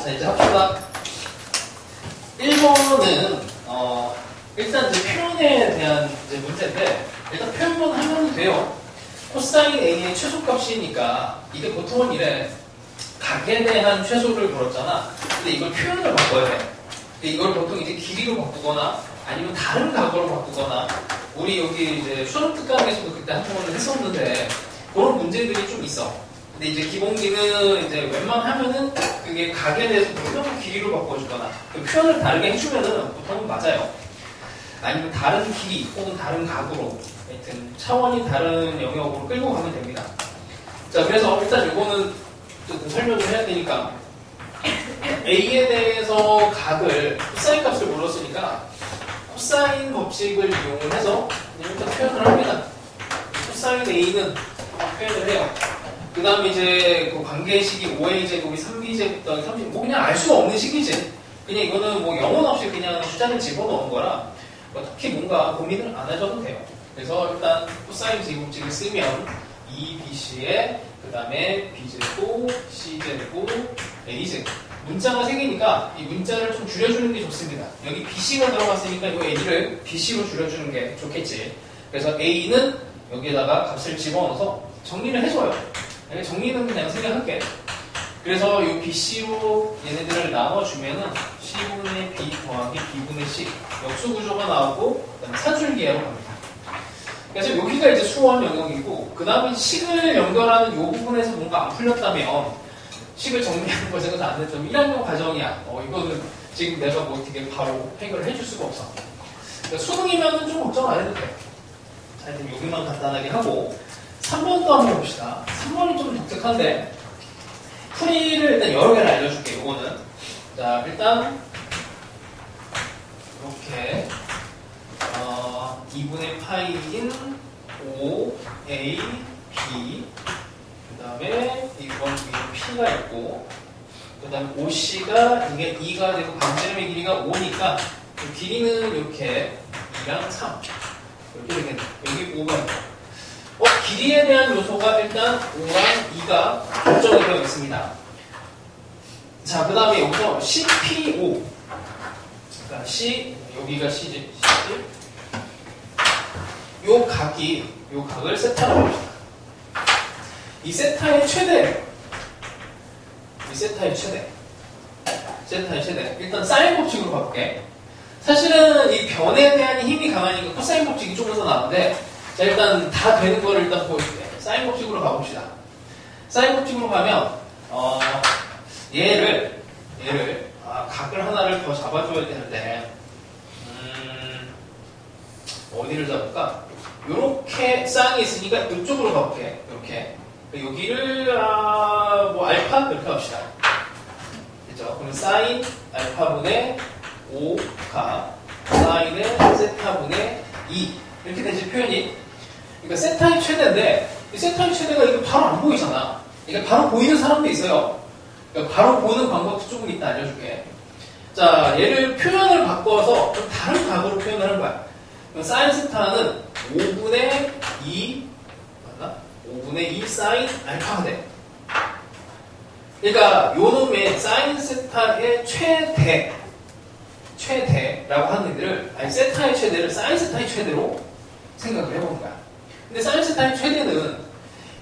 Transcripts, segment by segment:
자, 이제 합시다. 1번은, 일단 이제 표현에 대한 이제 문제인데, 일단 표현만 하면 돼요. 코사인 A의 최소값이니까, 이게 보통은 이래. 각에 대한 최소를 걸었잖아. 근데 이걸 표현을 바꿔야 돼. 근데 이걸 보통 이제 길이로 바꾸거나, 아니면 다른 각으로 바꾸거나, 우리 여기 이제 수능 특강에서도 그때 한 번을 했었는데, 그런 문제들이 좀 있어. 근데 이제 기본기는 이제 웬만하면은 그게 각에 대해서 표현을 길이로 바꿔주거나 그 표현을 다르게 해주면은 보통은 맞아요. 아니면 다른 길이 혹은 다른 각으로 하여튼 차원이 다른 영역으로 끌고 가면 됩니다. 자, 그래서 일단 이거는 좀 설명을 해야 되니까 A에 대해서 각을 코사인 값을 물었으니까 코사인 법칙을 이용을 해서 일단 표현을 합니다. 코사인 A는 표현을 해요. 그 다음에 이제 그 관계식이 5a제곱이 3b제곱 더하기 30, 뭐 그냥 알 수가 없는 식이지. 그냥 이거는 뭐 영혼 없이 그냥 숫자를 집어넣은 거라 특히 뭔가 고민을 안 하셔도 돼요. 그래서 일단 코사인 제곱식을 쓰면 2bc에 그 다음에 b제곱, c제곱, a제곱. 문자가 3개니까 이 문자를 좀 줄여주는 게 좋습니다. 여기 bc가 들어갔으니까 이 a를 bc로 줄여주는 게 좋겠지. 그래서 a는 여기에다가 값을 집어넣어서 정리를 해줘요. 정리는 그냥 생략할게. 그래서 이 BC로 얘네들을 나눠주면은 C분의 B 더하기 B분의 C 역수 구조가 나오고 그다음에 사줄기하로 갑니다. 그래서 여기가 이제 수원 영역이고 그 다음에 식을 연결하는 이 부분에서 뭔가 안 풀렸다면 식을 정리하는 과정에서 안 됐다면 1학년 과정이야. 이거는 지금 내가 뭐 어떻게 바로 해결을 해줄 수가 없어. 그러니까 수능이면은 좀 걱정 안 해도 돼. 자, 일단 여기만 간단하게 하고 3번도 한번 봅시다. 3번이 좀 독특한데 풀이를 일단 여러 개를 알려줄게요. 이거는 자 일단 이렇게 2분의 파이인 5a b 그 다음에 이번 위에 p가 있고 그 다음에 5c가 이게 2가 되고 반지름의 길이가 5니까 그 길이는 이렇게 2랑 3 이렇게 되겠네. 여기 5가 있고 길이에 대한 요소가 일단 5랑 2가 결정이 되어 있습니다. 자, 그 다음에 여기서 CPO. 그러니까 C, 여기가 C지. 요 각을 세타라고 합시다. 이 세타의 최대. 일단 사인 법칙으로 가볼게. 사실은 이 변에 대한 힘이 강하니까 코사인 법칙이 조금 더 나은데, 자, 일단 다 되는 거를 일단 보여줄게요. 사인 법칙으로 가봅시다. 사인 법칙으로 가면 얘를 각을 하나를 더 잡아줘야 되는데 어디를 잡을까? 요렇게 쌍이 있으니까 이쪽으로 가볼게. 이렇게 여기를 뭐 알파 이렇게 합시다. 그죠? 그럼 사인 알파분의 5가 사인의 세타분의 2 이렇게 되지 표현이. 그러니까 세타의 최대인데 이 세타의 최대가 이거 바로 안 보이잖아. 이게 바로 보이는 사람도 있어요. 그러니까 바로 보는 방법도 조금 이따 알려줄게. 자, 얘를 표현을 바꿔서 좀 다른 각으로 표현을 하는 거야. 그럼 사인 세타는 5분의 2 맞나? 5분의 2 사인 알파가 돼. 그러니까 요 놈의 사인 세타의 최대라고 하는 애들을 아니 세타의 최대를 사인 세타의 최대로 생각을 해보는 거야. 근데 사인 세타의 최대는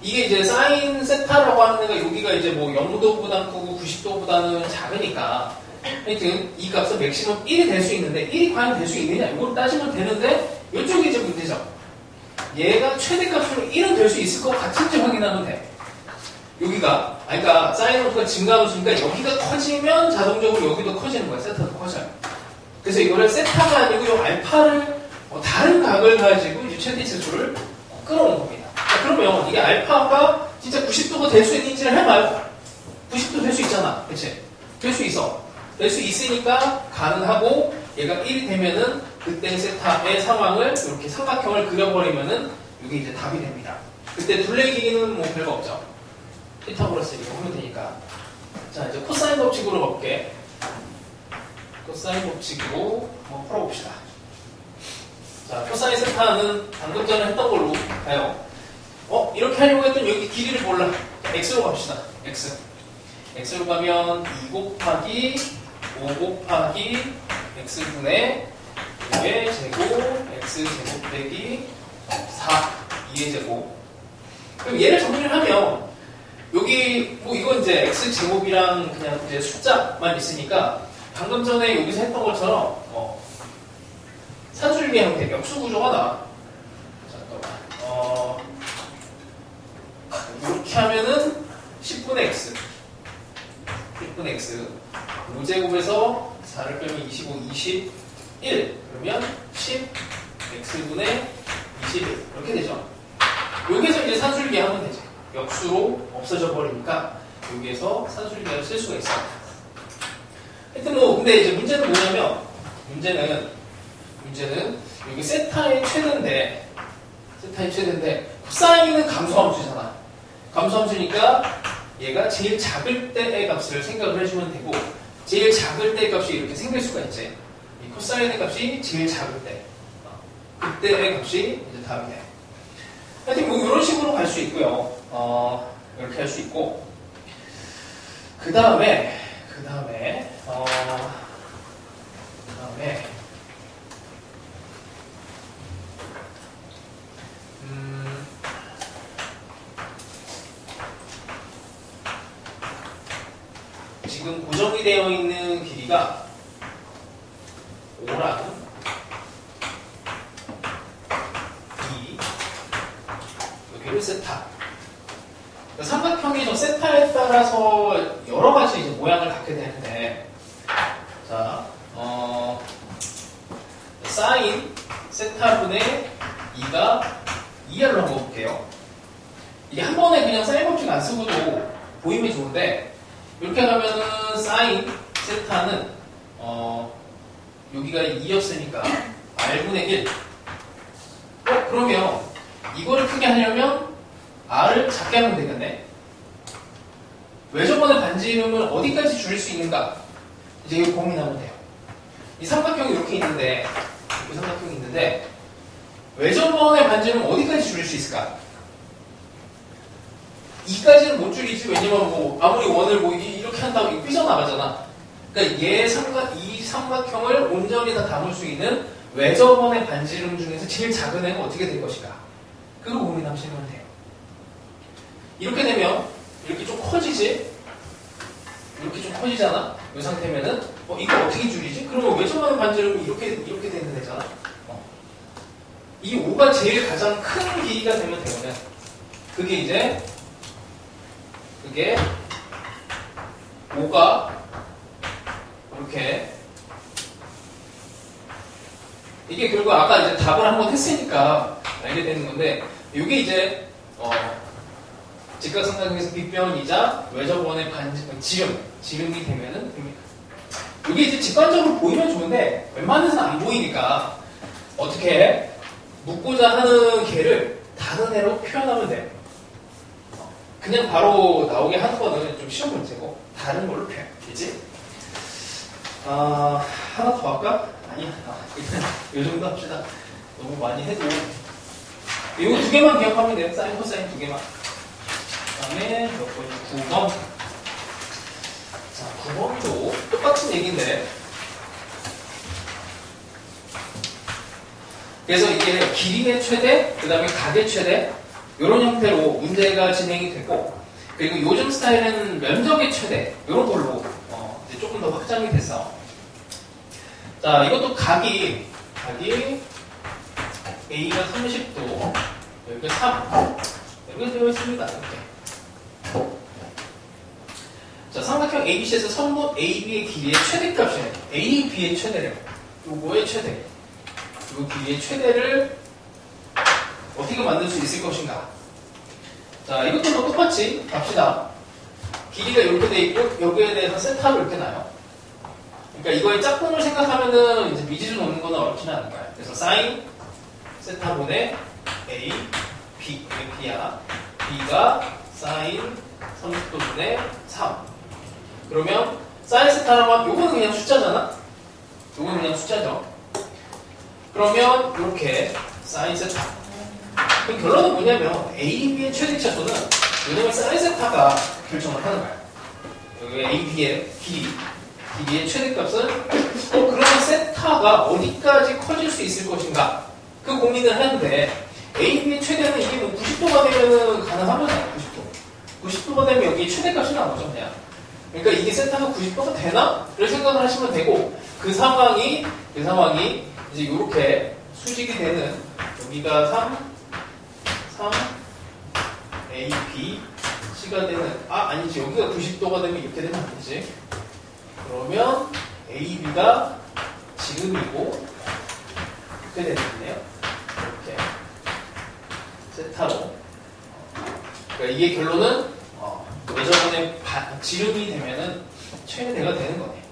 이게 이제 사인 세타라고 하는 애가 여기가 이제 뭐 0도보다는 크고 90도보다는 작으니까 하여튼 이 값은 맥시멈 1이 될 수 있는데 1이 과연 될 수 있느냐 이걸 따지면 되는데 이쪽이 이제 문제죠. 얘가 최대값으로 1은 될 수 있을 것 같은지 확인하면 돼. 여기가 그러니까 사인 함수가 증가함수니까 여기가 커지면 자동적으로 여기도 커지는 거야. 세타도 커져요. 그래서 이거를 세타가 아니고 이 알파를 다른 각을 가지고 이제 최대치수를 끌어오는 겁니다. 자, 그러면 이게 알파가 진짜 90도가 될 수 있는지를 해봐요. 90도 될 수 있잖아. 그치? 될 수 있어. 될 수 있으니까 가능하고 얘가 1이 되면은 그때 세타의 상황을 이렇게 삼각형을 그려버리면은 이게 이제 답이 됩니다. 그때 둘레기는 뭐 별거 없죠. 피타고라스 이거 하면 되니까. 자, 이제 코사인 법칙으로 가볼게. 코사인 법칙으로 한번 풀어봅시다. 자, 코사인 세타는 방금 전에 했던 걸로 가요. 이렇게 하려고 했더니 여기 길이를 몰라. x로 갑시다. x로 가면 2 곱하기 5 곱하기 x분의 5의 제곱 x제곱 빼기 4 2의 제곱. 그럼 얘를 정리를 하면 여기 뭐 이건 이제 x제곱이랑 그냥 이제 숫자만 있으니까 방금 전에 여기서 했던 것처럼 산술기 형태 역수 구조가 나와. 잠깐만. 이렇게 하면은 10분의 x 5제곱에서 4를 빼면 25, 21 그러면 10 x분의 21 이렇게 되죠. 여기서 이제 산술기 하면 되죠. 역수로 없어져 버리니까 여기에서 산술기를 쓸 수가 있어요. 하여튼 뭐 근데 이제 문제는 뭐냐면 문제는 여기 세타의 최대인데 코사인은 감소함수잖아. 감소함수니까 얘가 제일 작을 때의 값을 생각을 해주면 되고 제일 작을 때의 값이 이렇게 생길 수가 있지. 이 코사인의 값이 제일 작을 때 그때의 값이 이제 답이 돼. 하여튼 뭐 이런 식으로 갈 수 있고요. 이렇게 할 수 있고 그 다음에 지금 고정이 되어 있는 길이가 5랑 2 여기를 세타. 삼각형이 저 세타에 따라서 여러 가지 이제 모양을 갖게 되는데, 자, 사인 세타분의 2가 2R로 한번 볼게요. 이게 한 번에 그냥 사인 법칙 안 쓰고도 보이면 좋은데, 이렇게 가면은 사인 세타는 여기가 2였으니까 R분의 1. 그러면 이거를 크게 하려면 R을 작게 하면 되겠네. 외접원의 반지름을 어디까지 줄일 수 있는가? 이제 이거 고민하면 돼요. 이 삼각형이 이렇게 있는데, 외접원의 반지름은 어디까지 줄일 수 있을까? 2까지는 못 줄이지. 왜냐면 뭐 아무리 원을 뭐 이렇게 한다고 이거 삐져나가잖아. 그러니까 이 삼각형을 온전히 다 담을 수 있는 외접원의 반지름 중에서 제일 작은 애가 어떻게 될 것인가? 그거 고민하시면 돼요. 이렇게 되면 이렇게 좀 커지지? 이렇게 좀 커지잖아? 이 상태면은 이거 어떻게 줄이지? 그러면 외접원의 반지름이 이렇게 되는 애잖아. 이 5가 제일 가장 큰 길이가 되면 되거든. 그게 5가 이렇게 이게 결국 아까 이제 답을 한번 했으니까 알게 되는 건데, 이게 이제 직각삼각형에서 빗변이자 외접원의 지름이 되면은 됩니다. 이게 이제 직관적으로 보이면 좋은데 웬만해서는 안 보이니까 어떻게 묻고자 하는 개를 다른 애로 표현하면 돼. 그냥 바로 나오게 하는 거는 좀 쉬운 문제고 다른 걸로 표현. 그치? 하나 더 할까? 아니야. 일단 이 정도 합시다. 너무 많이 해도 이거 두 개만 기억하면 돼요. 사인, 코사인 두 개만. 그 다음에 몇 번이 9번. 자, 9번도 똑같은 얘기인데, 그래서 이게 길이의 최대, 그 다음에 각의 최대, 이런 형태로 문제가 진행이 되고, 그리고 요즘 스타일은 면적의 최대, 이런 걸로 이제 조금 더 확장이 됐어. 자, 이것도 각이 A가 30도, 여기가 3, 이렇게 되어 있습니다. 이렇게. 자, 삼각형 ABC에서 선분 AB의 길이의 최대값이에요. AB의 최대래요. 요거의 최대. 요 길이의 최대를 어떻게 만들 수 있을 것인가? 자, 이것도 뭐 똑같이 갑시다. 길이가 이렇게 돼 있고 여기에 대해서 세타로 이렇게 나요. 그러니까 이거의 짝꿍을 생각하면은 이제 미지수 놓는 거는 어렵지는 않을 거야. 그래서 사인 세타분의 A, B, B야. B가 사인 30도분의 3. 그러면 사인 세타라고 하면 요거는 그냥 숫자잖아? 요거는 그냥 숫자죠. 그러면 이렇게 사인 세타. 그럼 결론은 뭐냐면 A, B의 최대 차수는 왜냐면 사인 세타 세타가 결정을 하는 거야. 여기 A, B의 길이의 최대값은 그러면 세타가 어디까지 커질 수 있을 것인가? 그 고민을 하는데 A, B의 최대는 이게 뭐 90도가 되면은 가능하잖아요. 90도가 되면 여기 최대값이 나오죠, 그냥. 그러니까 이게 세타가 90도가 되나? 를 생각을 하시면 되고 그 상황이 이제 이렇게 수직이 되는 여기가 3 A, B, C가 되는 아니지 여기가 90도가 되면 이렇게 되면 안 되지. 그러면 A, B가 지름이고 이렇게 되겠네요. 이렇게 세타로. 그러니까 이게 결론은 외접원의 지름이 되면은 최대가 되는 거네.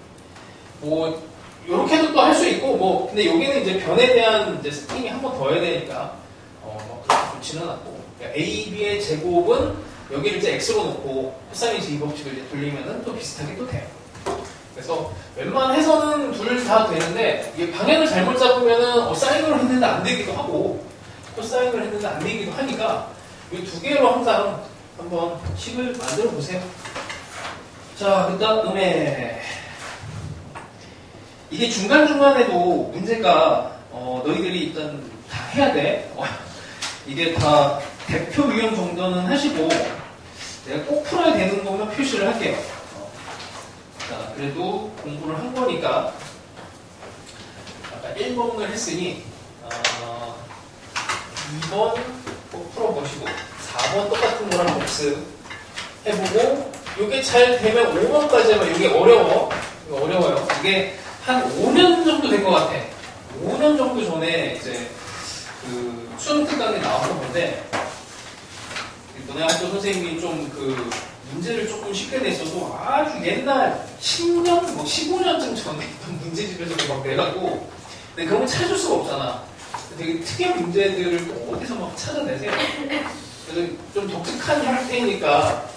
뭐 이렇게도 또 할 수 있고 뭐 근데 여기는 이제 변에 대한 이제 세팅이 한 번 더 해야 되니까 뭐 그렇게 좋지는 않고 그러니까 A, B의 제곱은 여기를 이제 X로 놓고 코사인 제2 법칙을 이제 돌리면은 또 비슷하게 또 돼요. 그래서 웬만해서는 둘 다 되는데 이게 방향을 잘못 잡으면은 사인으로 했는데 안 되기도 하고 코사인을 했는데 안 되기도 하니까 이 두 개로 항상 한번 식을 만들어 보세요. 자, 그 다음에 이게 중간중간에도 문제가 너희들이 일단 다 해야 돼. 이게 다 대표 유형 정도는 하시고 내가 꼭 풀어야 되는 거면 표시를 할게요. 자, 그래도 공부를 한 거니까 아까 1번을 했으니 2번 꼭 풀어보시고 4번 똑같은 거랑 복습 해보고 이게 잘 되면 5번까지 하면 이게 어려워요. 이게 한 5년 정도 된 것 같아. 5년 정도 전에 이제 그 수능 특강에 나왔던 건데 너네학교 선생님이 좀 그 문제를 조금 쉽게 냈어도 아주 옛날 10년, 뭐 15년쯤 전에 있던 문제집에서 막 내갖고 근데 그런 거 찾을 수가 없잖아. 되게 특이한 문제들을 또 어디서 막 찾아내세요. 그래서 좀 독특한 형태이니까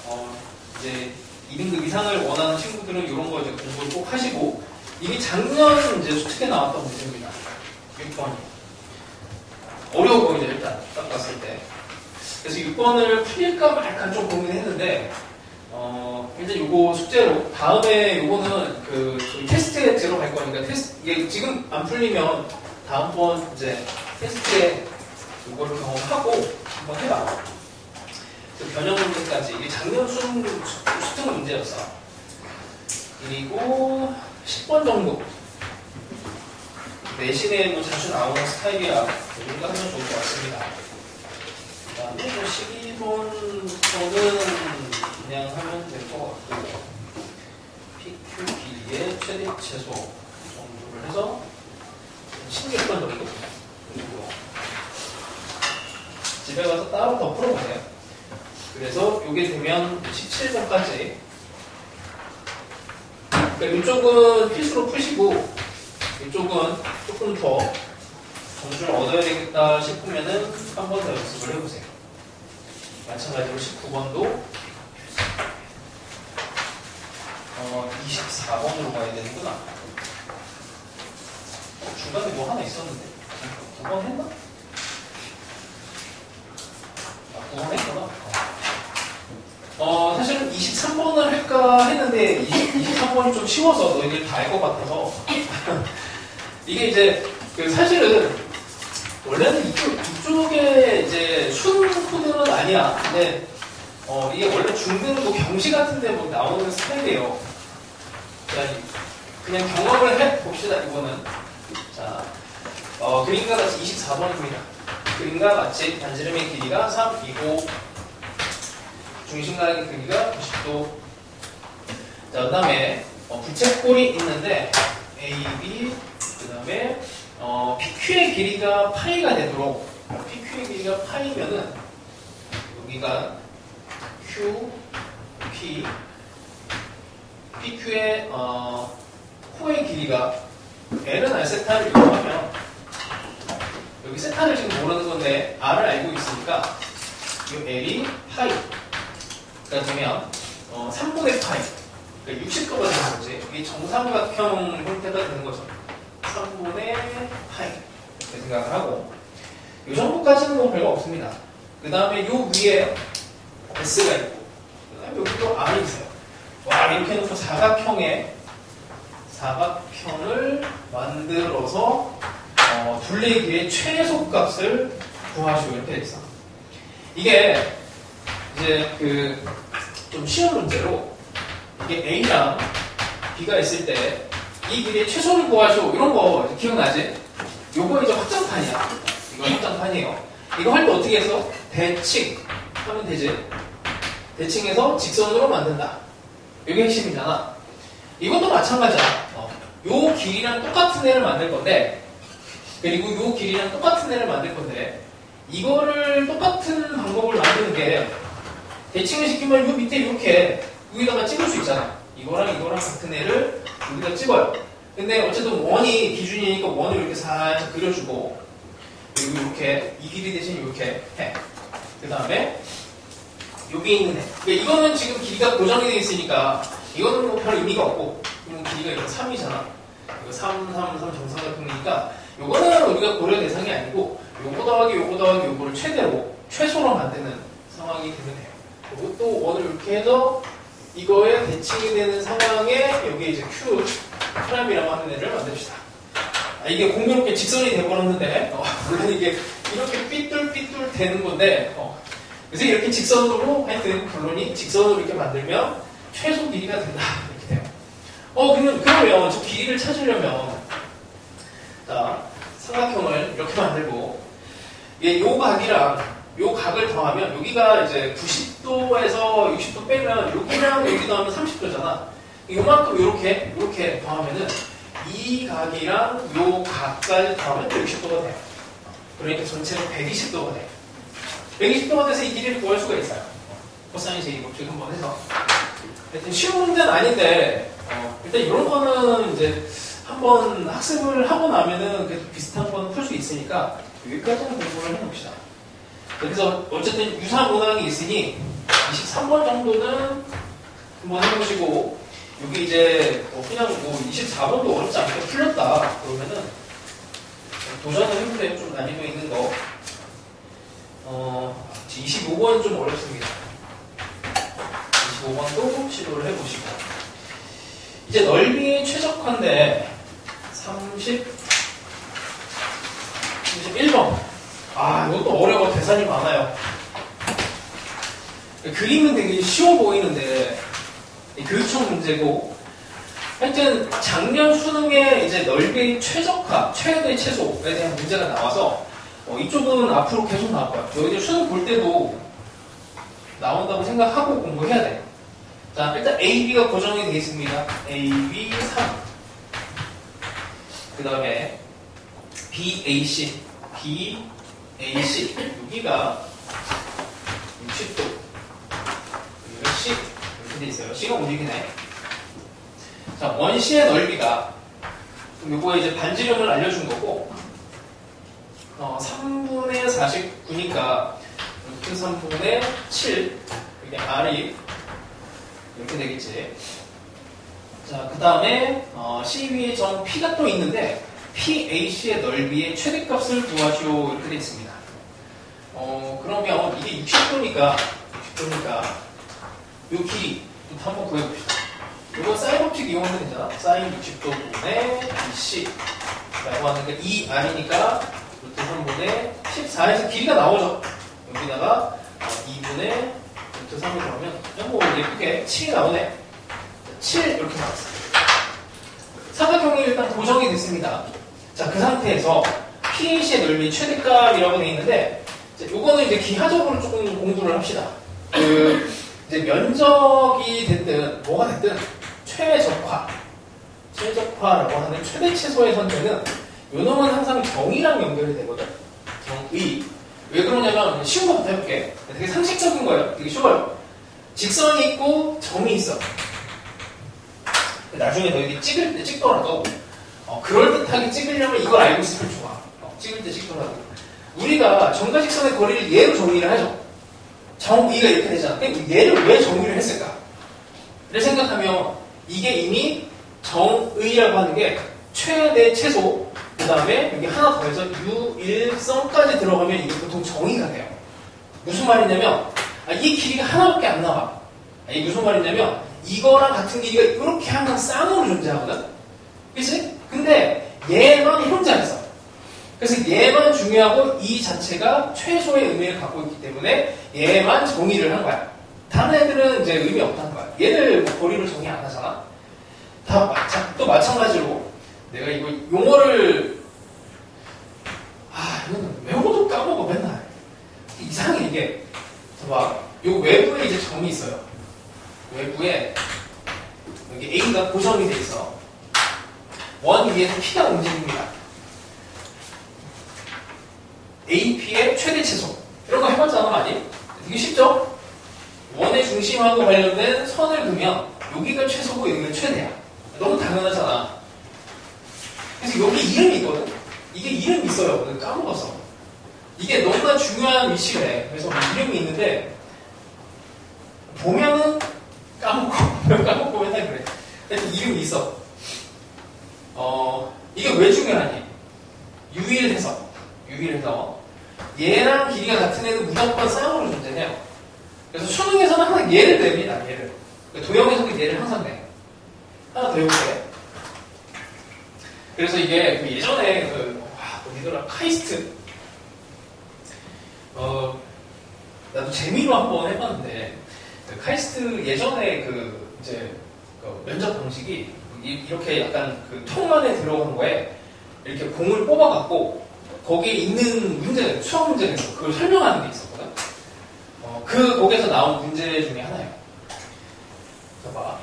이제 2등급 이상을 원하는 친구들은 이런 거 이제 공부를 꼭 하시고 이게 작년 이제 수특에 나왔던 문제입니다. 6번이 어려워 보이죠 일단 딱 봤을 때. 그래서 6번을 풀릴까 말까 좀 고민했는데 일단 요거 숙제로 다음에 요거는 그 테스트에 들어갈 거니까 이게 지금 안 풀리면 다음번 이제 테스트에 요거를 경험하고 한번 해봐. 그 변형 문제까지 이게 작년 수특 문제였어. 그리고 10번 정도 내신에 뭐 자주 나오는 스타일이라 여기가 하면 좋을 것 같습니다. 그 다음에 12번부터는 그냥 하면 될 것 같고 PQ 길이의 최대 최소 정도를 해서 16번 정도 그리고 집에 가서 따로 더 풀어보세요. 그래서 이게 되면 17번까지 그러니까 이쪽은 필수로 푸시고 이쪽은 조금 더 점수를 얻어야 되겠다 싶으면은 한 번 더 연습을 해보세요. 마찬가지로 19번도 24번으로 가야 되는구나. 중간에 뭐 하나 있었는데 9번 했나? 9번 했구나. 사실은 23번을 할까 했는데 23번이 좀 쉬워서 너희들 다 알 것 같아서 이게 이제 사실은 원래는 이쪽에 이제 순 코드는 아니야. 근데 이게 원래 중등 뭐 경시 같은데 뭐 나오는 스타일이에요. 그냥 경험을 해봅시다. 이거는 자 그림과 같이 24번입니다. 그림과 같이 반지름의 길이가 3이고 중심각의 길이가 90도. 자, 그 다음에 부채꼴이 있는데 A, B, 그 다음에 PQ의 길이가 파이가 되도록 PQ의 길이가 파이면은 여기가 Q, P, PQ의 코의 길이가 L은 R 세타를 이용하면 여기 세타를 지금 모르는 건데 R을 알고 있으니까 이 L이 파이가 되면 3분의 파이 그러니까 60도가 되는 거지. 이게 정삼각형 형태가 되는 거죠. 3분의 파이 이렇게 생각을 하고 이 정도까지는 뭐 별거 없습니다. 그 다음에 요 위에 S가 있고 그 그다음에 여기도 R이 있어요. 와, 이렇게 해놓고 사각형을 만들어서 둘레길의 최소값을 구하시오. 이렇게 돼 있어. 이게 이제 좀 쉬운 문제로 이게 A랑 B가 있을 때 이 길이의 최소를 구하시오. 이런 거 기억나지? 요거 이제 확장판이야. 이거 확장판이에요. 이거 할 때 어떻게 해서? 대칭 하면 되지. 대칭해서 직선으로 만든다. 이게 핵심이잖아. 이것도 마찬가지야. 요 길이랑 똑같은 애를 만들 건데, 그리고 요 길이랑 똑같은 애를 만들 건데, 이거를 똑같은 방법을 만드는 게, 대칭을 시키면 요 밑에 이렇게 여기다가 찍을 수 있잖아. 이거랑 같은 애를 여기다 찍어요. 근데 어쨌든 원이 기준이니까 원을 이렇게 살짝 그려주고, 그리고 이렇게 이 길이 대신 이렇게 해. 그 다음에 여기 있는 애. 그러니까 이거는 지금 길이가 고정이 되어 있으니까 이거는 뭐 별 의미가 없고, 이건 길이가 이거 3이잖아. 이거 3 정사각형이니까 요거는 우리가 고려 대상이 아니고 요거 더하기 요거를 최소로 만드는 상황이 되면 돼요. 이것도 원을 이렇게 해서 이거에 대칭이 되는 상황에 여기 이제 Q 프라임이라고 하는 애를 만듭시다. 이게 공교롭게 직선이 돼버렸는데 물론 이게 이렇게 삐뚤 되는 건데 그래서 이렇게 직선으로 하여튼 결론이 직선으로 이렇게 만들면 최소 길이가 된다 이렇게 돼요. 그러면 저 길이를 찾으려면 자 삼각형을 이렇게 만들고 요 각이랑 요 각을 더하면 여기가 이제 90도에서 60도 빼면 여기랑 여기도 하면 30도잖아. 요만큼 요렇게 더하면은 이 각이랑 요 각까지 더하면 60도가 돼요. 그러니까 전체로 120도가 돼요. 120도가 돼서 이 길이를 구할 수가 있어요. 코사인 제이 법칙 한번 해서. 하여튼 쉬운 문제는 아닌데 일단 이런 거는 이제 한번 학습을 하고 나면은 그래도 비슷한 거는 풀 수 있으니까 여기까지는 공부를 해봅시다. 그래서 어쨌든 유사 문항이 있으니 23번 정도는 한번 해보시고 여기 이제 그냥 24번도 어렵지 않게 풀렸다 그러면은 도전을 해보세요. 좀 난이도 있는 거. 25번 좀 어렵습니다. 25번도 시도를 해보시고 이제 넓이의 최적화인데 31번 이것도 어려워. 계산이 많아요. 그림은 되게 쉬워 보이는데 교육청 문제고 하여튼 작년 수능에 이제 넓이 최적화, 최대 최소에 대한 문제가 나와서 이쪽은 앞으로 계속 나올 거야. 저희들 수능 볼 때도 나온다고 생각하고 공부해야 돼. 자, 일단 AB가 고정이 되어 있습니다. AB 3. 그 다음에 BAC, BAC. 여기가 60도. 여기가 C. 이렇게 되어 있어요. C가 움직이네. 자, 원시의 넓이가, 요거에 이제 반지름을 알려준 거고, 3분의 49니까, 루트 3분의 7. 이게 R이 이렇게 되겠지. 자, 그 다음에 CB의 점 P가 또 있는데 PAC의 넓이의 최대값을 구하시오 이렇게 되어 있습니다. 그러면 이게 60도니까 이 길이부터 한번 구해봅시다. 이건 사인 법칙 이용하면 되잖아. 사인 60도분의 BC 라고 하는 게 2R이니까 루트 3분의 14에서 길이가 나오죠. 여기다가 2분의 루트 3을 더하면 그냥 뭐 예쁘게 7이 나오네. 7 이렇게 나왔어요. 사각형이 일단 고정이 됐습니다. 자, 그 상태에서 PAC의 넓이 최대값이라고 되어 있는데 요거는 이제 기하적으로 조금 공부를 합시다. 이제 면적이 됐든 뭐가 됐든 최적화라고 하는 최대 최소의 선택은 요 놈은 항상 정의랑 연결이 되거든. 정의. 왜 그러냐면 쉬운 것부터 해볼게. 되게 상식적인 거예요. 되게 쉬워요. 직선이 있고 점이 있어. 나중에 너희들이 찍을 때 찍더라도 그럴듯하게 찍으려면 이걸 알고 있으면 좋아. 찍을 때 찍더라도 우리가 점과 직선의 거리를 얘로 정의를 하죠. 정의가 이렇게 되잖아. 근데 얘를 왜 정의를 했을까? 를 생각하면 이게 이미 정의라고 하는 게 최대 최소 그 다음에 여기 하나 더해서 유일성까지 들어가면 이게 보통 정의가 돼요. 무슨 말이냐면 이 길이가 하나밖에 안 나와. 이게 무슨 말이냐면 이거랑 같은 길이가 이렇게 항상 쌍으로 존재하거든. 그치? 근데 얘만 혼자 있어. 그래서 얘만 중요하고 이 자체가 최소의 의미를 갖고 있기 때문에 얘만 정의를 한 거야. 다른 애들은 이제 의미 없다는 거야. 얘들 뭐 거리를 정의 안 하잖아. 또 마찬가지로 내가 이거 용어를 이거는 외워도 까먹어 맨날. 이상해 이게. 봐봐. 요 외부에 이제 점이 있어요. 외부에 여기 A가 고정이 돼 있어. 원 위에서 P가 움직입니다. AP의 최대 최소. 이런 거 해봤잖아 많이. 되게 쉽죠? 원의 중심하고 관련된 선을 그으면 여기가 최소고 여기가 최대야. 너무 당연하잖아. 그래서 여기 이름이 있거든. 이게 이름이 있어요. 오늘 까먹었어. 이게 너무나 중요한 위치래. 그래서 이름이 있는데 보면은 까먹고 맨날 그래. 그래서 이름이 있어. 이게 왜 중요하니? 유일해서 얘랑 길이가 같은 애는 무조건 쌍으로 존재해요. 그래서 수능에서는 항상 얘를 냅니다. 얘를. 도형에서는 얘를 항상 내. 하나 더 해볼게. 그래서 이게 예전에 어디더라? 카이스트. 나도 재미로 한번 해봤는데 카이스트 예전에 면접 방식이 이렇게 약간 통 안에 들어간 거에 이렇게 공을 뽑아갖고 거기에 있는 문제, 수학 문제가 있어. 그걸 설명하는 게 있었거든. 거기에서 나온 문제 중에 하나예요. 봐봐.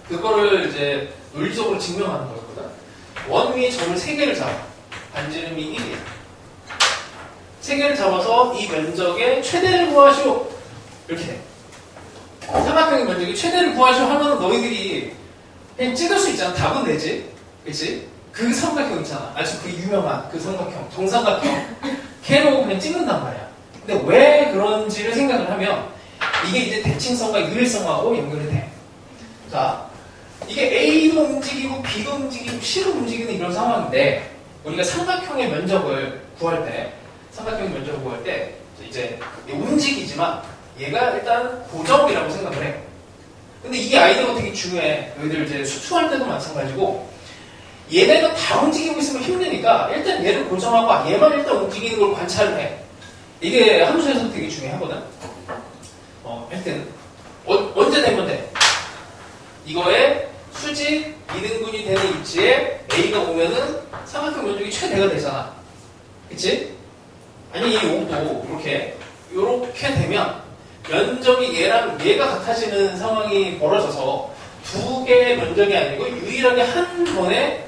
그거를 이제 논리적으로 증명하는 거였거든. 원 위에 점을 3개를 잡아. 반지름이 1이야. 3개를 잡아서 이 면적의 최대를 구하시오. 이렇게 돼. 삼각형의 면적의 최대를 구하시오 하면 너희들이 그냥 찍을 수 있잖아. 답은 되지. 그치? 그 삼각형 있잖아. 아주 그 유명한 그 삼각형. 정삼각형. 걔로 그냥 찍는단 말이야. 근데 왜 그런지를 생각을 하면 이게 이제 대칭성과 유일성하고 연결이 돼. 자, 이게 A도 움직이고 B도 움직이고 C도 움직이는 이런 상황인데 우리가 삼각형의 면적을 구할 때 이제 움직이지만 얘가 일단 고정이라고 생각을 해. 근데 이 아이디어가 되게 중요해. 너희들 이제 수투할 때도 마찬가지고 얘네가 다 움직이고 있으면 힘드니까 일단 얘를 고정하고 얘만 일단 움직이는 걸 관찰을 해. 이게 함수에서 되게 중요하거든. 하여튼 언제 되면 돼? 이거에 수직 이등분이 되는 위치에 A가 오면은 삼각형 면적이 최대가 되잖아. 그치? 아니 요것도 요렇게 되면 면적이 얘랑 얘가 같아지는 상황이 벌어져서 두 개의 면적이 아니고 유일하게 한 번에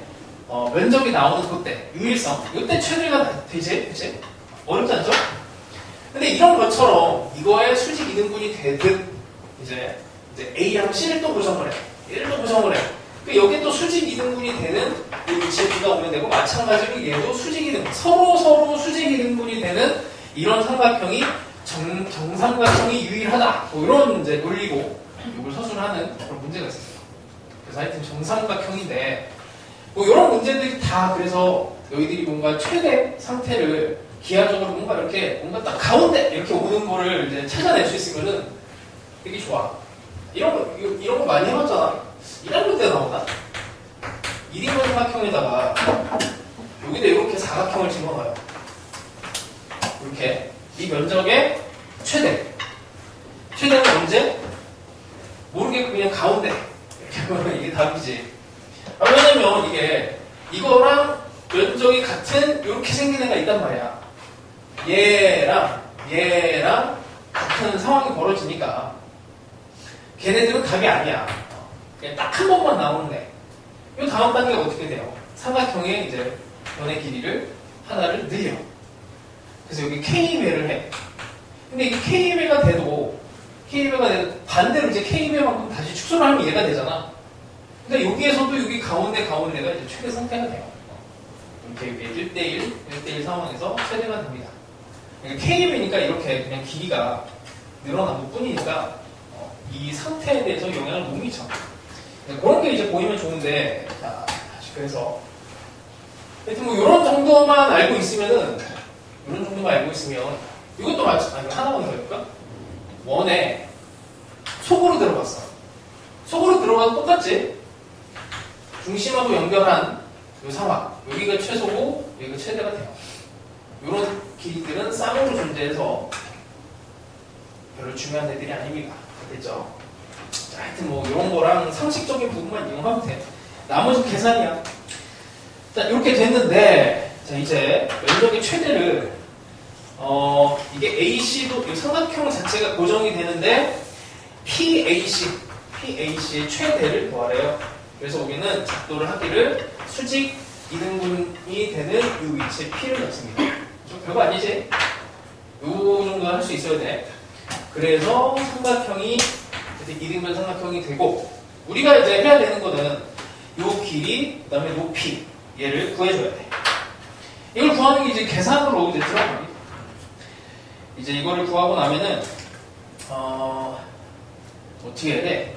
면적이 나오는 그때 유일성 이때 최대가 되지? 그치? 어렵지 않죠? 근데 이런 것처럼 이거에 수직 이등분이 되듯 이제 A랑 C를 또 고정을 해. 얘를 또 고정을 해. 여기에 또 수직 이등분이 되는 이 위치에 B가 오면 되고 마찬가지로 얘도 수직 이등분 서로 수직 이등분이 되는 이런 삼각형이 정삼각형이 유일하다. 뭐 이런 이제 논리고 이걸 서술하는 그런 문제가 있었어요. 그래서 하여튼 정삼각형인데 뭐 이런 문제들이 다 그래서 너희들이 뭔가 최대 상태를 기하적으로 뭔가 딱 가운데 이렇게 오는 거를 이제 찾아낼 수 있으면은 되게 좋아. 이런 거 많이 해봤잖아. 1학년 때 나오나? 1인분 삼각형에다가 여기다 이렇게 사각형을 집어넣어요. 이렇게 이 면적의 최대는 언제? 모르겠고 그냥 가운데 이렇게 하면 이게 답이지. 왜냐면 이거랑 면적이 같은 이렇게 생긴 애가 있단 말이야. 얘랑 같은 상황이 벌어지니까 걔네들은 답이 아니야. 그냥 딱 한 번만 나오는 애. 이 다음 단계가 어떻게 돼요? 삼각형의 이제 변의 길이를 하나를 늘려. 그래서 여기 K배를 해. 근데 이게 K배가 돼도 반대로 이제 K배만큼 다시 축소를 하면 얘가 되잖아. 근데 여기에서도 여기 가운데가 이제 최대 상태가 돼요. 이렇게 1대1 상황에서 최대가 됩니다. K배니까 이렇게 그냥 길이가 늘어난 것 뿐이니까 이 상태에 대해서 영향을 못 미쳐. 그런 게 이제 보이면 좋은데, 자, 그래서 하여튼 뭐 이런 정도만 알고 있으면 이것도 하나만 더 해볼까? 원에 속으로 들어갔어. 속으로 들어가도 똑같지? 중심하고 연결한 이 상황. 여기가 최소고 여기가 최대가 돼요. 이런 길이들은 쌍으로 존재해서 별로 중요한 애들이 아닙니다. 됐죠? 자, 하여튼 뭐 이런 거랑 상식적인 부분만 이용하면 돼. 나머지 계산이야. 자, 이렇게 됐는데, 자, 이제 면적의 최대를 이게 AC도 삼각형 자체가 고정이 되는데 PAC의 최대를 구하래요. 그래서 우리는 작도를 하기를 수직 2등분이 되는 이 위치에 P를 넣습니다. 좀 별거 아니지? 요 정도 할 수 있어야 돼. 그래서 삼각형이 2등분 삼각형이 되고, 우리가 이제 해야 되는 거는 요 길이, 그 다음에 높이, 얘를 구해줘야 돼. 이걸 구하는 게 이제 계산으로 이제 들어갑니다. 이제 이거를 구하고 나면은, 어떻게 해야 돼?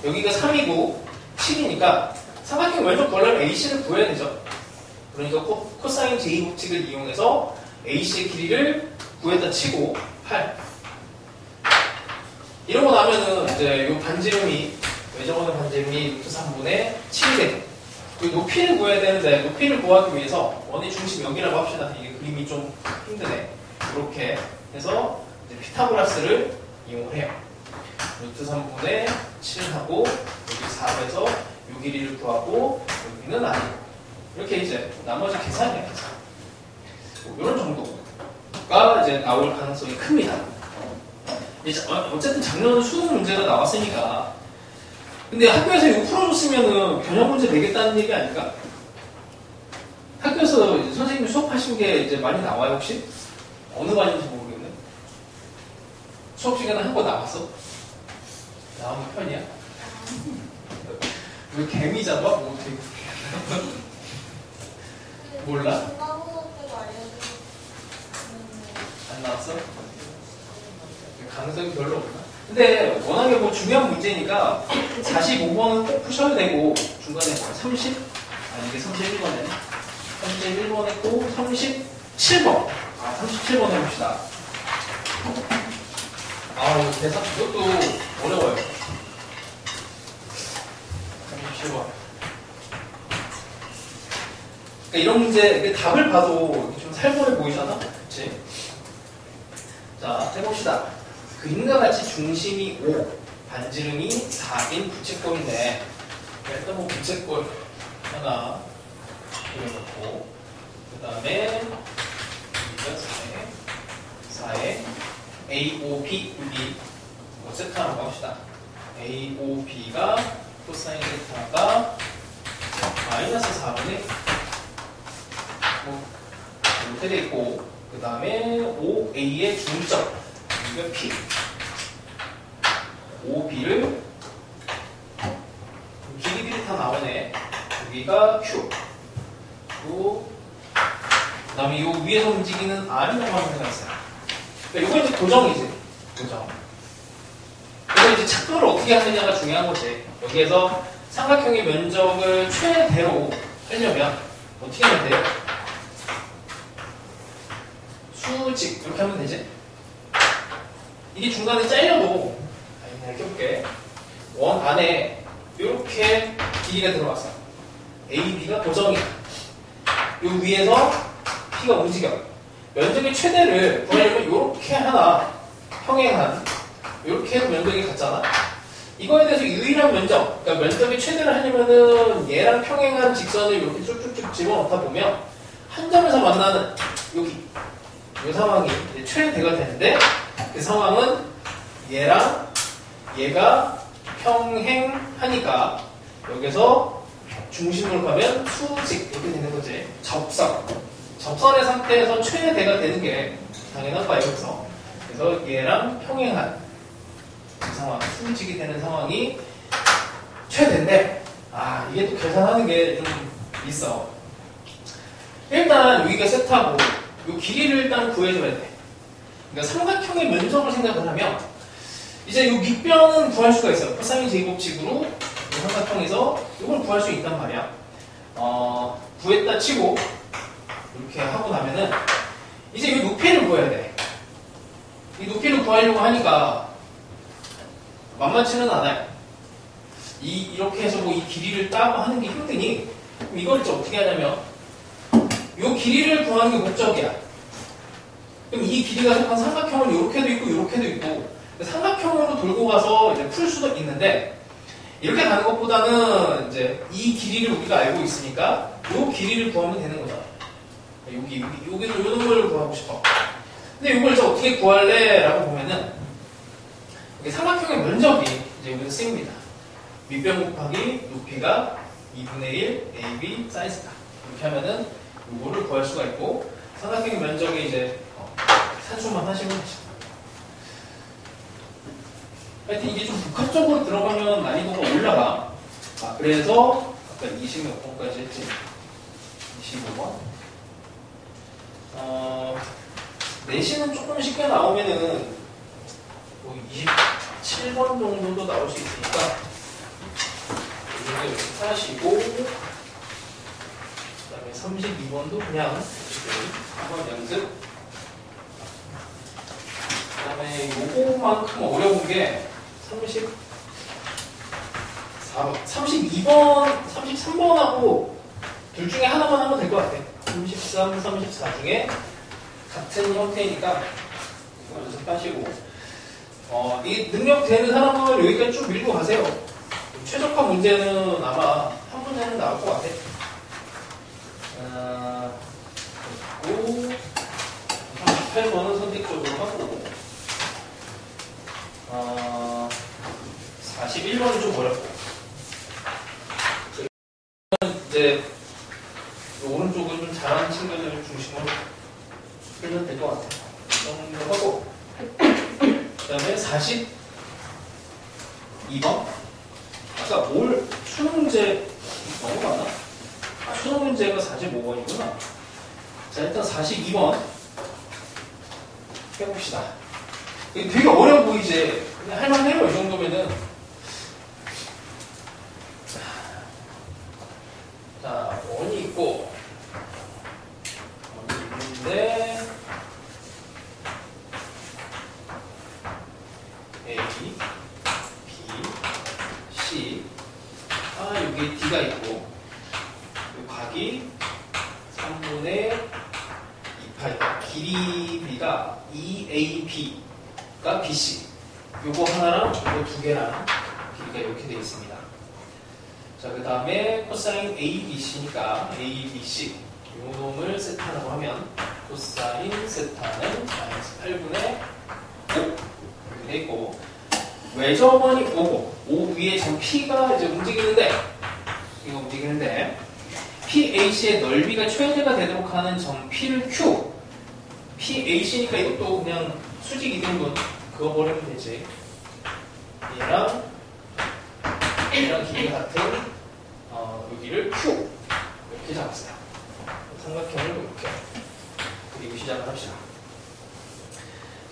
여기가 3이고 7이니까 삼각형 면적 구하려면 AC를 구해야 되죠. 그러니까 코사인 제곱칙을 이용해서 AC의 길이를 구했다 치고 8. 이러고 나면은 이제 요 반지름이, 외정원의 반지름이 루트 3분의 7이 되고, 그 높이를 구해야 되는데, 높이를 구하기 위해서 원의 중심 여기라고 합시다. 이게 그림이 좀 힘드네. 이렇게 해서 이제 피타고라스를 이용을 해요. 루트 3분의 7하고 여기 4에서 요 길이를 구하고 여기는 아니고, 이렇게 이제 나머지 계산이야, 계산. 뭐 이런 정도가 이제 나올 가능성이 큽니다. 이제 어쨌든 작년은 수능 문제가 나왔으니까. 근데 학교에서 이거 풀어줬으면은 변형 문제 되겠다는 얘기 아닐까? 학교에서 이제 선생님이 수업하신 게 이제 많이 나와요, 혹시? 어느 반인지 모르겠네. 수업 시간에 한 거 나왔어? 나오는 편이야? 왜 개미 잡아? 뭐 되게 몰라? 안 나왔어? 가능성이 별로 없나? 근데 워낙에 뭐 중요한 문제니까 45번은 꼭 푸셔야 되고, 중간에 30? 아니 이게 31번이네. 31번 했고 37번. 37번 해봅시다. 이거 대사 이것도 어려워요. 37번. 그러니까 이런 문제 답을 봐도 좀 살벌해 보이잖아? 그치? 자, 해봅시다. 그림과 같이 중심이 5, 반지름이 4인 부채꼴인데, 일단 뭐 부채꼴 하나 그려놓고, 그 다음에 여기가 4에 AOB 여기 뭐 세트 한번 합시다. AOB가 코사인 세타가 마이너스 4분의 뭐 이렇게 돼 있고, 그 다음에 OA의 중점 이거 P, OB를 길이들이 다 나오네. 여기가 Q, 그 다음에 요 위에서 움직이는 R이라고 하는 데가 있어요. 그러니까 이거 이제 고정이지, 고정. 그래서 이제 착도를 어떻게 하느냐가 중요한 거지. 여기에서 삼각형의 면적을 최대로 빼려면 어떻게 하면 돼요? 수직 이렇게 하면 되지. 이게 중간에 잘려도, 이렇게 해볼게. 원 안에 이렇게 길이가 들어갔어. AB가 고정이야. 요 위에서 P가 움직여. 면적의 최대를 구하려면 이렇게 하나 평행한, 이렇게 해도 면적이 같잖아. 이거에 대해서 유일한 면적, 그러니까 면적의 최대를 하려면은 얘랑 평행한 직선을 이렇게 쭉쭉쭉 집어넣다 보면 한 점에서 만나는 여기 이 상황이 이제 최대가 되는데, 그 상황은 얘랑 얘가 평행하니까 여기서 중심으로 가면 수직 이렇게 되는 거지. 접선의 상태에서 최대가 되는 게 당연한 거야, 여기서. 그래서 얘랑 평행한 그 상황, 수직이 되는 상황이 최대인데, 이게 또 계산하는 게 좀 있어. 일단 여기가 세타고 이 길이를 일단 구해줘야 돼. 그러니까 삼각형의 면적을 생각을 하면 이제 이 밑변은 구할 수가 있어요. 코사인 제곱칙으로 이 삼각형에서 이걸 구할 수 있단 말이야. 구했다 치고 이렇게 하고 나면은 이제 이 높이를 구해야 돼. 이 높이를 구하려고 하니까 만만치는 않아요. 이렇게 해서 뭐 이 길이를 따고 하는 게 힘드니 이걸 이제 어떻게 하냐면 이 길이를 구하는 게 목적이야. 그럼 이 길이가 속한 삼각형은 이렇게도 있고 이렇게도 있고 삼각형으로 돌고 가서 이제 풀 수도 있는데 이렇게 가는 것보다는 이제 이 길이를 우리가 알고 있으니까 이 길이를 구하면 되는 거잖아. 여기도 이런 걸 구하고 싶어. 근데 이걸 이제 어떻게 구할래? 라고 보면은 삼각형의 면적이 이제 여기서 쓰입니다. 밑변 곱하기 높이가 2분의 1 AB 사이즈다. 이렇게 하면은 이거를 구할 수가 있고 삼각형의 면적이 이제 산수만 하시면 되죠. 하여튼 이게 좀 복합적으로 들어가면 난이도가 올라가. 그래서 아까 20몇 번까지 했지. 25번. 내신은 조금 쉽게 나오면은 뭐 27번 정도도 나올 수 있으니까 이렇게 하시고 그 다음에 32번도 그냥 한번 연습. 그 다음에 요거만큼 어려운 게 32번, 33번하고 둘 중에 하나만 하면 될 것 같아. 33, 34 중에 같은 형태이니까 이거 연습하시고 이 능력 되는 사람은 여기까지 쭉 밀고 가세요. 최적화 문제는 아마 한 문제는 나올 것 같아. 그리고 38번은 선택적으로 하고 41번은 좀 어렵고 이제 오른쪽은 좀 잘하는 친구들 중심으로 풀면 될 것 같아요. 이 정도 하고 그 다음에 42번 아까 수능 문제 넘어갔나? 수능 문제가 45번이구나. 자 일단 42번 해봅시다. 되게 어려워 보이지? 그냥 할만해요. 이 정도면은. 자, 원이 있고, 원이 있는데, A, B, C. 여기 D가 있고, 이 각이 3분의 2파이. 길이 B가 EAB가 BC. 요거 하나랑 요거 두 개랑 길이가 이렇게 되어 있습니다. 자, 그 다음에 코사인 ABC니까 ABC 요 놈을 세타라고 하면 코사인 세타는 마이너스 8분의 5 이렇게 되어 있고 외접원이 5고 5 위에 점 P가 이제 움직이는데 이거 움직이는데 PAC의 넓이가 최대가 되도록 하는 점 P를 Q PAC니까 이것도 그냥 수직 이등분 그어버리면 되지. 얘랑 길이 같은 여기를 Q 이렇게 잡았어요. 삼각형을 이렇게 그리고 시작을 합시다.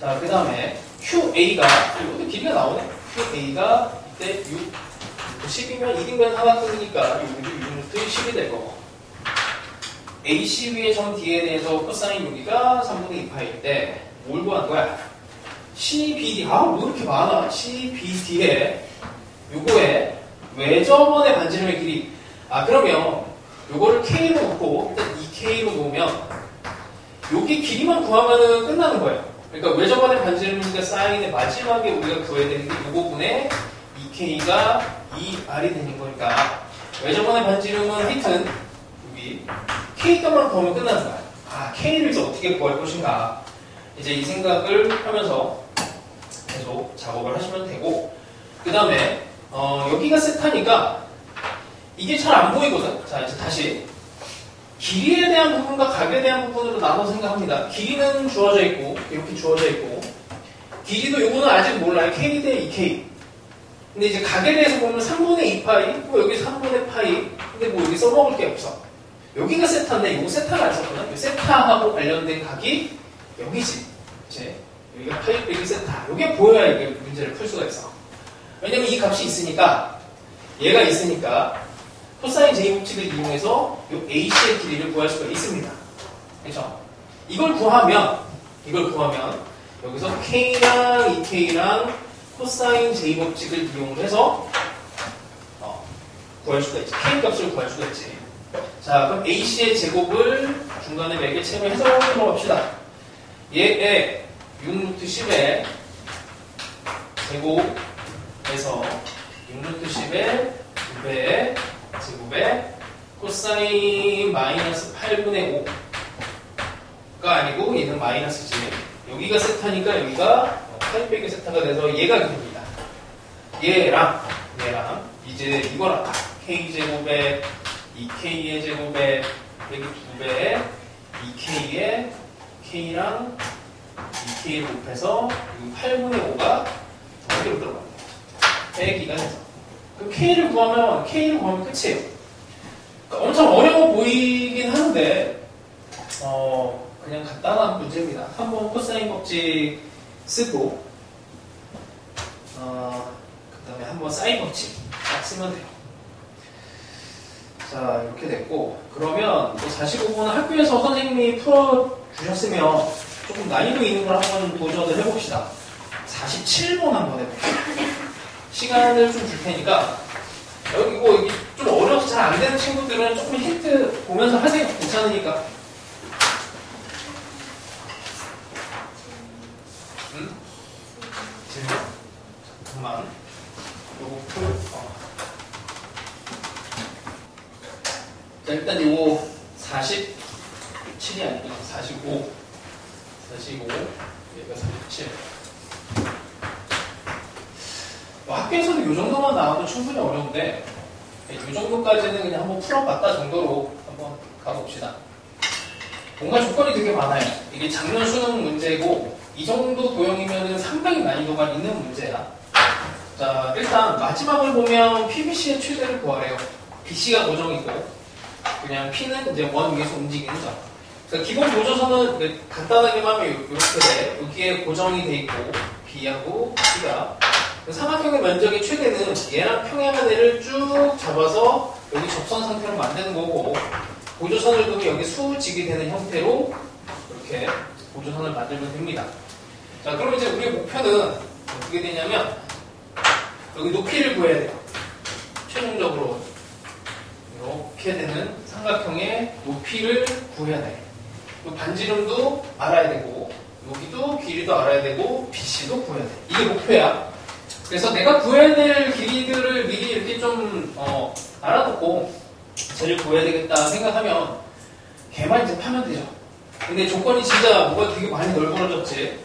자, 그 다음에 QA가 이것도 길이가 나오네. QA가 이때 6 10이면 1인분 삼각형이니까 여기도 6루트 10이 될 거고 AC 위의 점 D에 대해서 코사인 여기가 3분의 2파일 때 뭘 구한 거야? CBD 뭐 이렇게 많아. CBD에 요거에 외접원의 반지름의 길이 그러면 요거를 K로 놓고 일단 2K로 놓으면 여기 길이만 구하면 끝나는 거예요. 그러니까 외접원의 반지름이니까 사인의 마지막에 우리가 구해야 되는 게 요거분의 2K가 2R이 되는 거니까 외접원의 반지름은 하여튼 여기 K값만 구하면 끝나는 거야. K를 이제 어떻게 구할 것인가 이제 이 생각을 하면서 계속 작업을 하시면 되고 그 다음에 여기가 세타니까 이게 잘 안 보이거든. 자 이제 다시 길이에 대한 부분과 각에 대한 부분으로 나눠 생각합니다. 길이는 주어져 있고 이렇게 주어져 있고 길이도 요거는 아직 몰라요. K 대 2K 근데 이제 각에 대해서 보면 3분의 2파이 뭐 여기 3분의 파이 근데 뭐 여기 써먹을 게 없어. 여기가 세타인데 요거 세타가 안 썼거든. 세타하고 관련된 각이 여기지. 이제 여기가 파이 빼기 세타. 요게 보여야 이게 문제를 풀 수가 있어. 왜냐면 이 값이 있으니까 얘가 있으니까 코사인 제곱칙을 이용해서 요 AC의 길이를 구할 수가 있습니다. 그렇죠? 이걸 구하면 여기서 K랑 2K랑 코사인 j 법칙을 이용해서 구할 수가 있지. k 값을 구할 수가 있지. 자, 그럼 AC의 제곱을 중간에 매개 채로 해석을 들어갑시다. 얘의 6루트 10의 제곱에서 6루트 10의 2배의 제곱에 코사인 마이너스 8분의 5가 아니고 얘는 마이너스지. 여기가 세타니까 여기가 8 빼기 세타가 돼서 얘가 됩니다. 얘랑 이제 이거랑 k제곱에 2k의 제곱에 여기 2배에 2k의 k랑 2k를 곱해서 8분의 5가 어디로 들어갑니다. 빼기가 돼서. 그럼 k를 구하면 끝이에요. 그러니까 엄청 어려워 보이긴 하는데 그냥 간단한 문제입니다. 한번 코사인 법칙 쓰고 그 다음에 한번 사인 법칙 딱 쓰면 돼요. 자, 이렇게 됐고, 그러면 또 45분은 학교에서 선생님이 풀어주셨으면 조금 난이도 있는 걸 한번 도전을 해봅시다. 47번 한번 해볼게요. 시간을 좀 줄 테니까 여기 좀 어려워서 잘 안 되는 친구들은 조금 힌트 보면서 하세요. 괜찮으니까. 질문? 잠깐만. 요거 자, 일단 요거 47이 아니구나. 45. 얘가 47. 학교에서도 요 정도만 나와도 충분히 어려운데, 요 정도까지는 그냥 한번 풀어봤다 정도로 한번 가봅시다. 뭔가 조건이 되게 많아요. 이게 작년 수능 문제고, 이 정도 도형이면은 상당히 난이도가 있는 문제야. 자, 일단 마지막을 보면 PBC의 최대를 구하래요. BC가 고정이고, 그냥 P는 이제 원 위에서 움직이는 점. 그러니까 기본 보조선은 간단하게만 하면 이렇게 돼. 여기에 고정이 돼 있고, B하고 C가. 삼각형의 면적의 최대는 얘랑 평행한 애를 쭉 잡아서 여기 접선 상태로 만드는 거고, 보조선을 두면 여기 수직이 되는 형태로 이렇게 보조선을 만들면 됩니다. 자, 그럼 이제 우리의 목표는 어떻게 되냐면, 여기 높이를 구해야 돼요. 최종적으로 이렇게 되는 삼각형의 높이를 구해야 돼. 반지름도 알아야 되고, 여기도 길이도 알아야 되고, BC도 구해야 돼. 이게 목표야. 그래서 내가 구해야 될 길이들을 미리 이렇게 좀 알아놓고 쟤를 구해야 되겠다 생각하면 걔만 이제 파면 되죠. 근데 조건이 진짜 뭐가 되게 많이 넓어졌지.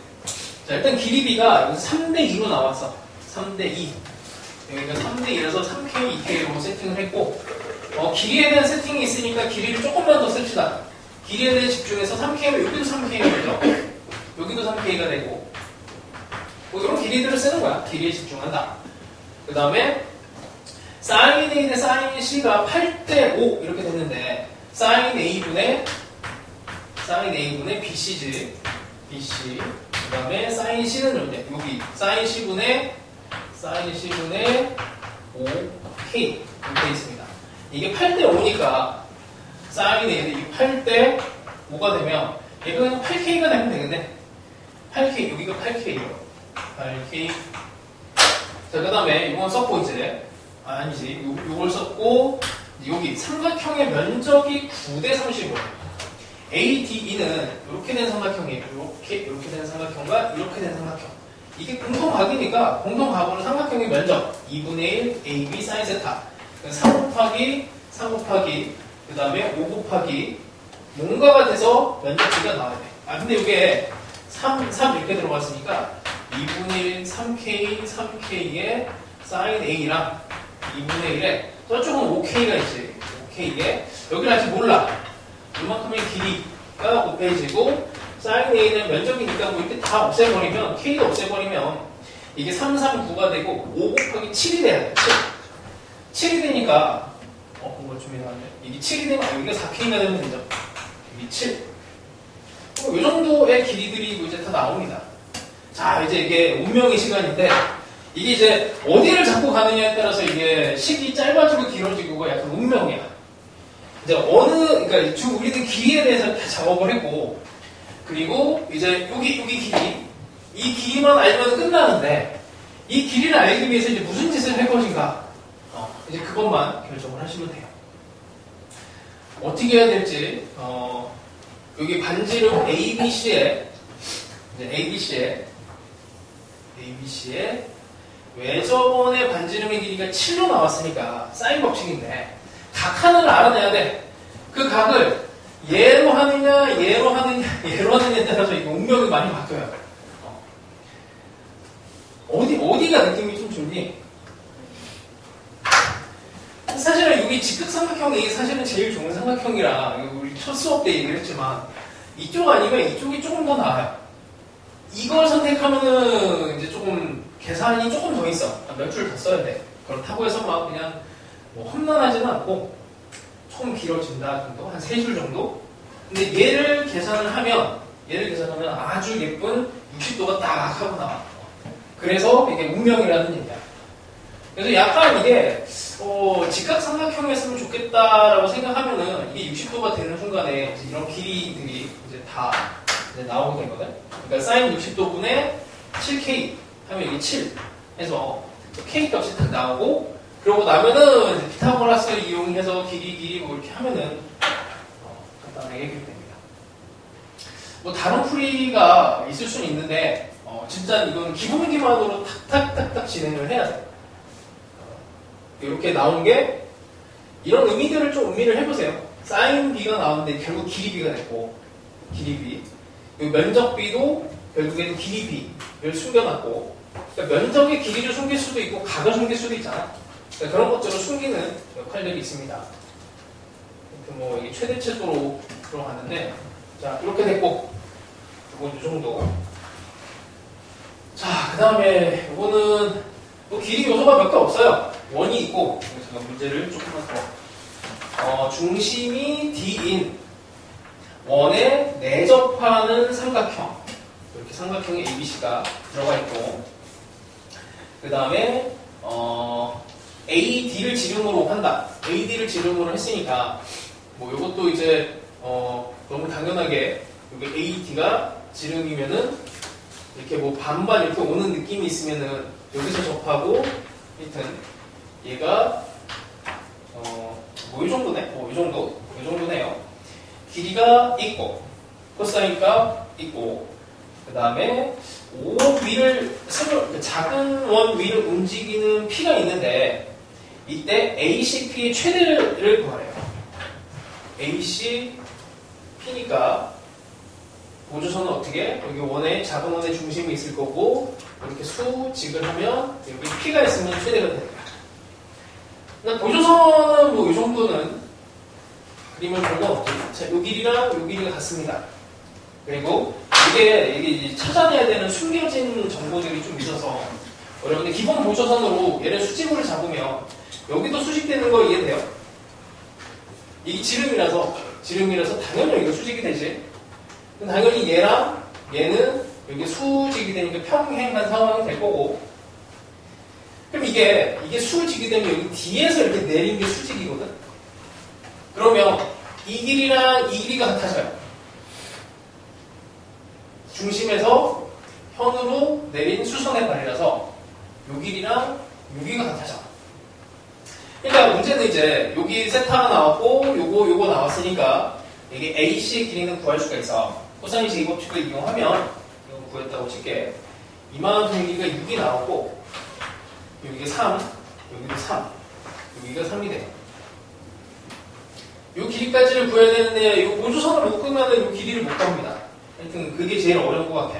자, 일단 길이비가 3대2로 나왔어. 3대2. 여기가 3대2라서 3K, 2K로 세팅을 했고, 길이에 대한 세팅이 있으니까 길이를 조금만 더 씁시다. 길이에 대해 집중해서 3K면 여기도 3K가 되죠. 여기도 3K가 되고, 뭐 이런 길이들을 쓰는 거야. 길이에 집중한다. 그 다음에 sin A 대 sin C가 8대5 이렇게 됐는데, sin A분의 BC지. BC. 그 다음에 sin C는 여기 sin C분의 5K 이렇게 있습니다. 이게 8대5니까 sin A는 이 8대5가 되면 얘가 그냥 8K가 되면 되겠네. 8K, 여기가 8K예요. 8K. 자, 그 다음에 이건 썼고 이제 아니지, 요걸 썼고, 여기 삼각형의 면적이 9대30으로 ADE는 이렇게 된 삼각형이에요. 이렇게 된 삼각형과 이렇게 된 삼각형. 이게 공통각이니까 공통각으로 삼각형의 면적 2분의 1 AB sin 세타. 3 곱하기 그 다음에 5 곱하기 뭔가가 돼서 면적비가 나와야 돼. 근데 이게 3 이렇게 들어갔으니까 2분의 1 3K에 sin A랑 2분의 1에 저쪽은 5K가 있지. 5K에 여기는 아직 몰라. 이만큼의 길이가 곱해지고 sin A는 면적이니까 뭐 이렇게 다 없애버리면, K도 없애버리면 이게 3, 3, 9가 되고 5 곱하기 7이 돼야 돼. 7이 되니까 그걸 좀 해놨네. 이게 7이 되면 여기가 4K가 되면 되죠. 여기 7. 이 정도의 길이들이 이제 다 나옵니다. 자, 이제 이게 운명의 시간인데, 이게 이제 어디를 잡고 가느냐에 따라서 이게 식이 짧아지고 길어지고가 약간 운명이야. 이제 그러니까 지금 우리는 길이에 대해서 다 작업을 했고, 그리고 이제 여기 길이, 이 길이만 알면 끝나는데, 이 길이를 알기 위해서 이제 무슨 짓을 할 것인가? 이제 그것만 결정을 하시면 돼요. 어떻게 해야 될지, 여기 반지름 ABC에 외접원의 반지름의 길이가 7로 나왔으니까 사인 법칙인데 각 하나를 알아내야 돼. 그 각을 얘로 하느냐 얘로 하느냐에 따라서 이 운명이 많이 바뀌어요. 어디가 느낌이 좀 좋니? 사실은 여기 직각삼각형이 사실은 제일 좋은 삼각형이라 우리 첫 수업 때 얘기를 했지만 이쪽 아니면 이쪽이 조금 더 나아요. 이걸 선택하면은 이제 조금 계산이 조금 더 있어. 몇 줄 더 써야 돼. 그렇다고 해서 막 그냥 뭐 험난하지는 않고 조금 길어진다 정도? 한 3줄 정도? 근데 얘를 계산을 하면 아주 예쁜 60도가 딱 하고 나와. 그래서 이게 운명이라는 얘기야. 그래서 약간 이게 직각삼각형이었으면 좋겠다라고 생각하면은 이게 60도가 되는 순간에 이제 이런 길이들이 이제 다 이제 나오게 되거든. 그러니까 사인 60도분의 7k 하면 이게 7 해서 k 값이 딱 나오고 그러고 나면은 이제 피타고라스 이용해서 길이 뭐 이렇게 하면은 간단하게 해결됩니다. 뭐 다른 풀이가 있을 수는 있는데 진짜 이건 기본기만으로 탁탁탁탁 진행을 해야 돼. 이렇게 나온 게 이런 의미들을 좀 의미를 해보세요. 사인 B가 나오는데 결국 길이 B가 됐고 길이 B 면적 B도 결국에는 길이 B를 숨겨놨고 그러니까 면적의 길이를 숨길 수도 있고 각을 숨길 수도 있잖아. 그러니까 그런 것들을 숨기는 역할들이 있습니다. 뭐 이게 최대 최소로 들어가는데 자 이렇게 됐고 이건 이 정도. 자 그 다음에 이거는 뭐 길이 요소가 몇 개 없어요. 원이 있고 제가 문제를 조금만 더 중심이 D인 원에 내접하는 삼각형 이렇게 삼각형의 ABC가 들어가 있고 그 다음에 AD를 지름으로 한다. AD를 지름으로 했으니까 뭐 이것도 이제 너무 당연하게 여기 AD가 지름이면은 이렇게 뭐 반반 이렇게 오는 느낌이 있으면은 여기서 접하고 하여튼 얘가 뭐 이 정도네. 이 정도네요. 길이가 있고 코사인 값 있고 그 다음에 O 위를 작은 원 위를 움직이는 P가 있는데 이때 ACP의 최대를 구하래요. ACP니까 보조선은 어떻게? 여기 원에 작은 원의 중심이 있을 거고 이렇게 수직을 하면 여기 P가 있으면 최대가 됩니다. 그러니까 보조선은 뭐 이 정도는 그림을 본 건 없죠. 자, 요 길이랑 요 길이가 같습니다. 그리고 이게 이제 찾아내야 되는 숨겨진 정보들이 좀 있어서 여러분들 기본 보조선으로 얘를 수직으로 잡으면 여기도 수직되는 거 이해돼요? 이게 지름이라서 당연히 여기가 수직이 되지. 당연히 얘랑 얘는 여기 수직이 되니까 평행한 상황이 될 거고 그럼 이게 수직이 되면 여기 뒤에서 이렇게 내린 게 수직이거든? 그러면 이 길이랑 이 길이가 같아져요. 중심에서 현으로 내린 수선의 발이라서 요 길이랑 여기가 같아져. 그러니까 문제는 이제 여기 세타가 나왔고 요거 나왔으니까 이게 AC의 길이는 구할 수가 있어. 코사인 제곱법칙을 이용하면 이거 구했다고 칠게. 이만큼 길이가 6이 나왔고 여기가 3, 여기도 3, 여기가 3이 돼요. 이 길이까지를 구해야 되는데 이 보조선을 못 끄면 이 길이를 못 갑니다. 하여튼 그게 제일 어려운 것 같아.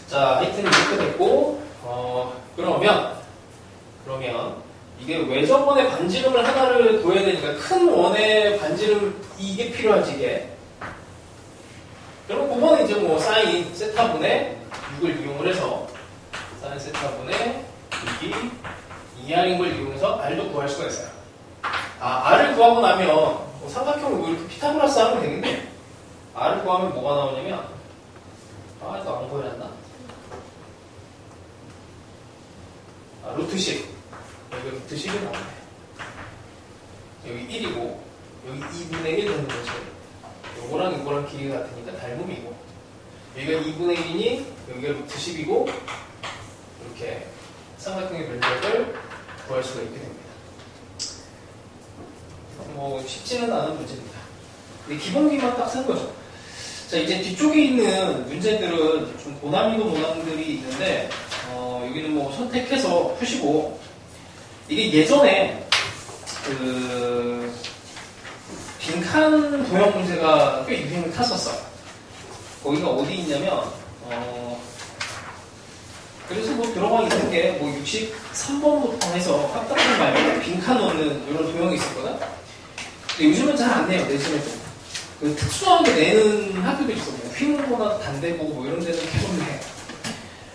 자, 하여튼 이렇게 됐고 그러면 이게 외접원의 반지름을 하나를 구해야 되니까 큰 원의 반지름 이게 필요하지 이게. 그럼 그거는 이제 뭐 사인 세타분의 6을 이용을 해서 사인 세타분의 6이 2R인 걸 이용해서 R도 구할 수가 있어요. R을 구하고 나면 뭐 삼각형을 뭐 이렇게 피타고라스 하면 되겠네. R을 구하면 뭐가 나오냐면 이거 안 보여놨나? 루트 10 여기 루트 10이 나오네. 여기 1이고 여기 2분의 1 되는 거지. 요거랑 이거랑 길이가 같으니까 닮음이고 여기가 2분의 1이니 여기가 루트 10이고 이렇게 삼각형의 면적을 구할 수가 있게 됩니다. 뭐 쉽지는 않은 문제입니다. 근데 기본기만 딱 쓴 거죠. 자, 이제 뒤쪽에 있는 문제들은 좀 고난이도 문항들이 있는데 여기는 뭐 선택해서 푸시고, 이게 예전에 그 빈칸 도형 문제가 꽤 유행을 탔었어요. 거기가 어디 있냐면 그래서 뭐 들어가 있는 게 뭐 63번부터 해서 합답지 말고 빈칸 넣는 이런 도형이 있었거든. 근데 요즘은 잘 안 내요. 내신에도 그 특수한 게 내는 학교도 있어. 뭐 휘문고나 단대고 뭐 이런 데는 계속 내.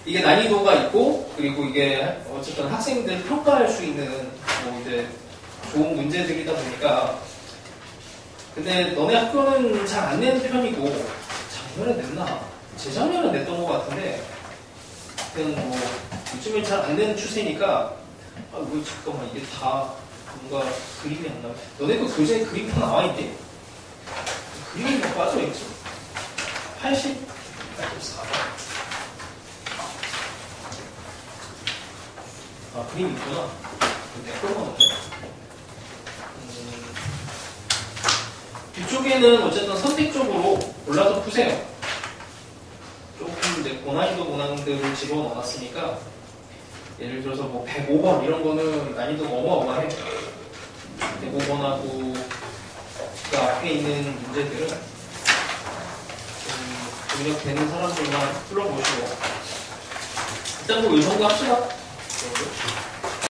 이게 난이도가 있고, 그리고 이게 어쨌든 학생들 평가할 수 있는 뭐 이제 좋은 문제들이다 보니까. 근데 너네 학교는 잘 안 내는 편이고, 작년에 냈나? 재작년에 냈던 것 같은데, 그냥 뭐 요즘에 잘 안 내는 추세니까, 아, 뭐 잠깐만 이게 다 뭔가 그림이 안 나와. 너네 거 교재에 그림 다 나와 있대. 그림이 뭐 빠져 있죠. 84번. 아, 그림이 있구나. 내 거는 없네. 뒤쪽에는 어쨌든 선택적으로 골라서 푸세요. 조금 이제 고난이도 문항들을 집어넣었으니까, 예를 들어서 뭐 105번 이런 거는 난이도가 어마어마해. 105번하고 그 앞에 있는 문제들은 좀 능력되는 사람들만 풀어보시고, 일단 뭐 이 정도 합시다.